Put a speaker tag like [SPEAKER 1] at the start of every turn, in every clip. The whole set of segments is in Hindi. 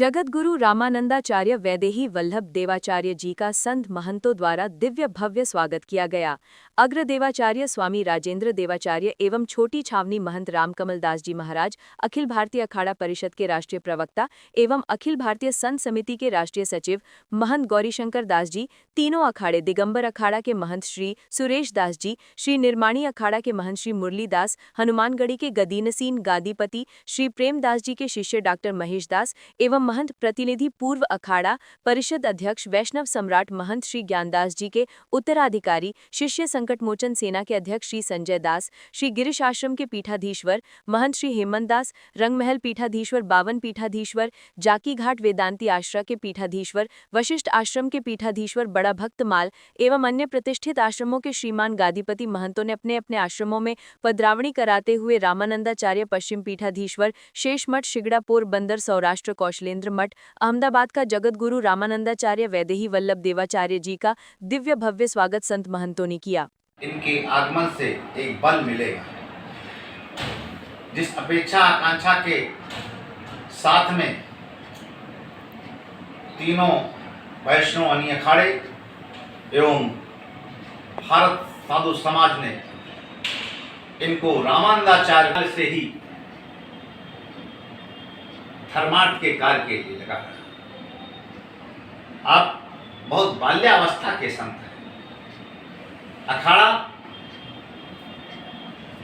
[SPEAKER 1] जगतगुरु रामानंदाचार्य वैदेही वल्लभ देवाचार्य जी का संत महंतों द्वारा दिव्य भव्य स्वागत किया गया। अग्र देवाचार्य स्वामी राजेंद्र देवाचार्य एवं छोटी छावनी महंत रामकमल दास जी महाराज, अखिल भारतीय अखाड़ा परिषद के राष्ट्रीय प्रवक्ता एवं अखिल भारतीय संत समिति के राष्ट्रीय सचिव महंत गौरीशंकर दास जी, तीनों अखाड़े दिगंबर अखाड़ा के महंत श्री सुरेश दास जी, श्री निर्माणी अखाड़ा के महंत श्री मुरली दास, हनुमानगढ़ी के गदीनसीन गादीपति श्री प्रेमदास जी के शिष्य डॉक्टर महेश दास एवं महंत प्रतिनिधि पूर्व अखाड़ा परिषद अध्यक्ष वैष्णव सम्राट महंत श्री ज्ञानदास जी के उत्तराधिकारी शिष्य संकट मोचन सेना के अध्यक्ष श्री संजय दास, श्री गिरीश आश्रम के पीठाधीश्वर महंत श्री हेमंत दास, रंगमहल पीठाधीश्वर, बावन पीठाधीश्वर, जाकी घाट वेदांती आश्रम के पीठाधीश्वर, वशिष्ठ आश्रम के पीठाधीश्वर बड़ा भक्त माल एवं अन्य प्रतिष्ठित आश्रमों के श्रीमान गादीपति महंतों ने अपने अपने आश्रमों में पधरावणी कराते हुए रामानंदाचार्य पश्चिम पीठाधीश्वर, शेष मठ शिगड़ा पोरबंदर सौराष्ट्र कौशलेंद्र मठ अहमदाबाद का जगतगुरु रामानंदाचार्य वैदेही वल्लभ देवाचार्य जी का दिव्य भव्य स्वागत संत महंतों ने किया।
[SPEAKER 2] इनके आगमन से एक बल मिलेगा। जिस अपेक्षा आकांक्षा के साथ में तीनों वैष्णव अनी अखाड़े एवं भारत साधु समाज ने इनको रामानंदाचार्य से ही धर्मार्थ के कार्य के लिए लगा। आप बहुत बाल्यावस्था के संत हैं। अखाड़ा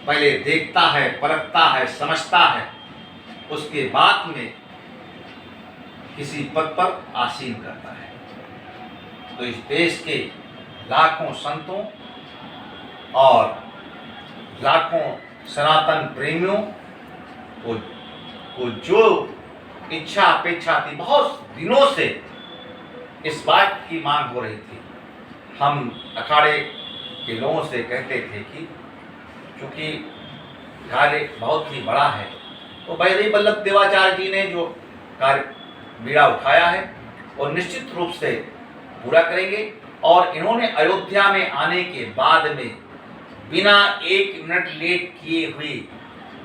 [SPEAKER 2] पहले देखता है, परखता है, समझता है, उसके बाद में किसी पद पर आसीन करता है। तो इस देश के लाखों संतों और लाखों सनातन प्रेमियों को जो इच्छा अपेक्षा थी, बहुत दिनों से इस बात की मांग हो रही थी। हम अखाड़े के लोगों से कहते थे कि चूंकि कार्य बहुत ही बड़ा है, तो वैदेही वल्लभ देवाचार्य जी ने जो कार्य बीड़ा उठाया है और निश्चित रूप से पूरा करेंगे। और इन्होंने अयोध्या में आने के बाद में बिना एक मिनट लेट किए हुए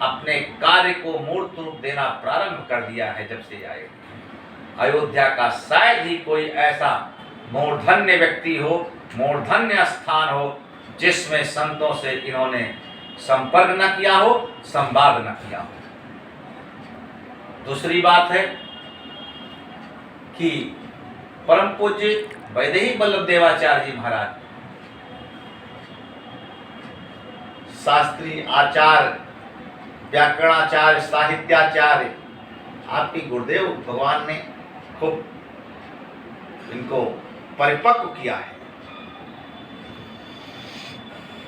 [SPEAKER 2] अपने कार्य को मूर्त रूप देना प्रारंभ कर दिया है। जब से आए अयोध्या का शायद ही कोई ऐसा मूर्धन्य व्यक्ति हो, मूर्धन्य स्थान हो, जिसमें संतों से इन्होंने संपर्क न किया हो, संवाद न किया हो। दूसरी बात है कि परम पूज्य वैदेही वल्लभ देवाचार्य जी महाराज शास्त्री आचार्य, व्याकरणाचार्य, साहित्याचार्य, आपके गुरुदेव भगवान ने खूब इनको परिपक्व किया है।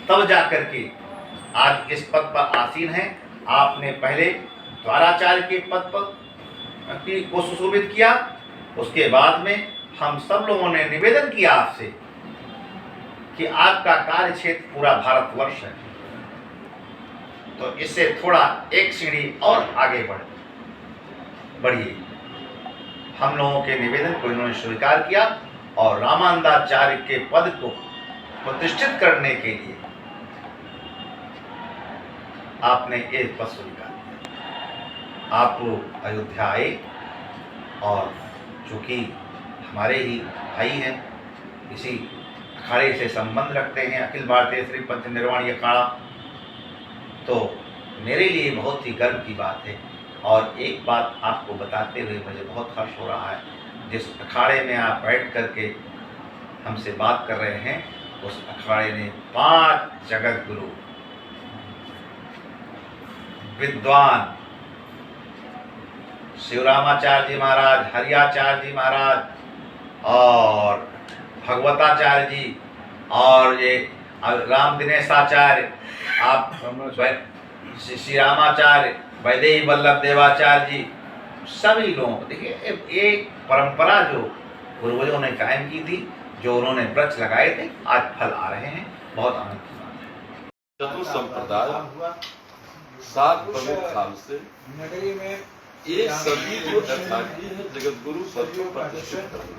[SPEAKER 2] तब जाकर के आज इस पद पर आसीन हैं। आपने पहले द्वाराचार्य के पद पर को सुशोभित किया, उसके बाद में हम सब लोगों ने निवेदन किया आपसे कि आपका कार्य क्षेत्र पूरा भारतवर्ष है, तो इससे थोड़ा एक सीढ़ी और आगे बढ़िए। हम लोगों के निवेदन को इन्होंने स्वीकार किया और रामानंदाचार्य के पद को प्रतिष्ठित करने के लिए आपने एक पद स्वीकार किया। आप अयोध्या आए और चूंकि हमारे ही भाई हैं, इसी अखाड़े से संबंध रखते हैं, अखिल भारतीय श्री पंच निर्वाणी अखाड़ा, तो मेरे लिए बहुत ही गर्व की बात है। और एक बात आपको बताते हुए मुझे बहुत हर्ष हो रहा है, जिस अखाड़े में आप बैठ करके हमसे बात कर रहे हैं, उस अखाड़े ने 5 जगत गुरु विद्वान शिवरामाचार्य जी महाराज, हरियाचार्य जी महाराज और भगवताचार्य जी और ये राम दिनेशाचार्य, आप श्री रामाचार्य, वैदेही वल्लभ देवाचार्य जी, सभी लोगों को देखिए एक परंपरा जो पूर्वजों ने कायम की थी, जो उन्होंने वृक्ष लगाए थे, आज फल आ रहे हैं। बहुत आनंद की बात है।
[SPEAKER 3] चतुर संप्रदाय 7 प्रमुख काल से एक सदी जो यथार्थी है जगतगुरु सबको प्रतिष्ठित करना,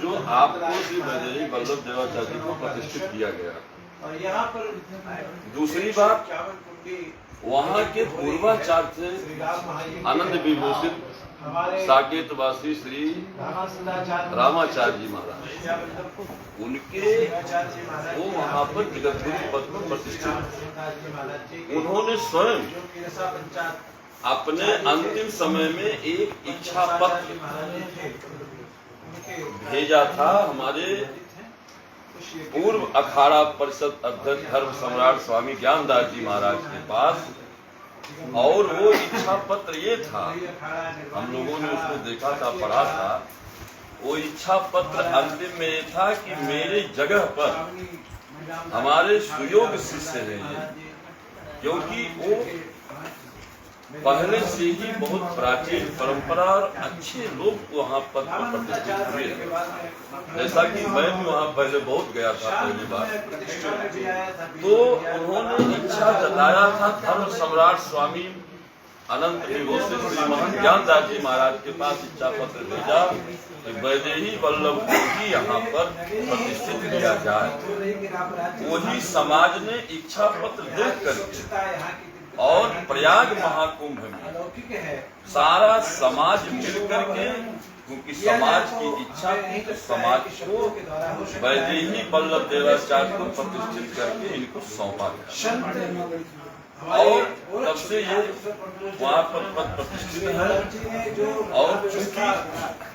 [SPEAKER 3] जो आपको श्री वैदेही वल्लभ देवाचार्य जी को प्रतिष्ठित किया गया। दूसरी बात, वहाँ के पूर्वाचार्य थे आनंद विभूषित साकेतवासी श्री रामाचार्य जी महाराज, उनके वो वहां पर जगत गुरु पद पर प्रतिष्ठित। उन्होंने स्वयं अपने अंतिम समय में एक इच्छा पत्र भेजा था हमारे पूर्व अखाड़ा परिषद अध्यक्ष धर्म सम्राट स्वामी ज्ञानदास जी महाराज के पास, और वो इच्छा पत्र ये था, हम लोगों ने उसको देखा था, पढ़ा था। वो इच्छा पत्र अंतिम में ये था कि मेरे जगह पर हमारे सुयोग शिष्य रहेंगे, क्योंकि वो पहले से ही बहुत प्राचीन परंपरा और अच्छे लोग वहाँ पद पर प्रतिष्ठित हुए। जैसा कि मैं भी वहाँ पहले बहुत गया था पहली बार, तो उन्होंने इच्छा जताया था धर्म सम्राट स्वामी अनंत विभूति श्री महंत ज्ञानदास जी महाराज के पास इच्छा पत्र भेजा कि वैदेही वल्लभ को ही यहाँ पर प्रतिष्ठित किया जाए। वही समाज ने इच्छा पत्र देख करके और प्रयाग महाकुंभ में सारा समाज मिलकर के, क्योंकि समाज की इच्छा थी, तो समाज को वैदेही वल्लभ देवाचार्य को प्रतिष्ठित करके इनको सौंपा गया, और तब से ये वहाँ पर पद प्रतिष्ठित है। और चूंकि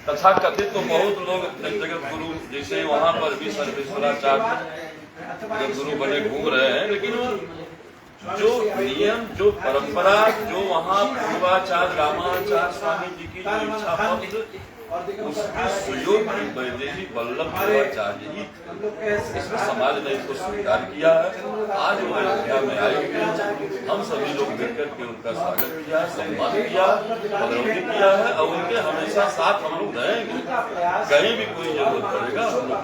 [SPEAKER 3] तथा कथित तो बहुत लोग जगत गुरु, जैसे वहाँ पर भी सर्वेश्वराचार्य जगत गुरु बने घूम रहे हैं, लेकिन जो नियम, जो परंपरा, जो वहाँ पूर्वाचार्य रामाचार्य स्वामी जी की जो इच्छा पत्र, उसके सुयोग की वैदेही वल्लभ देवाचार्य ही, इसमें समाज ने इसको स्वीकार किया है। आज वो अयोध्या में आए हुए हम सभी लोग मिलकर के उनका स्वागत किया, सम्मान किया, बदरौती किया है, और उनके हमेशा साथ हम लोग रहेंगे। कहीं भी कोई जरूरत पड़ेगा हम लोग।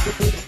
[SPEAKER 4] Thank you.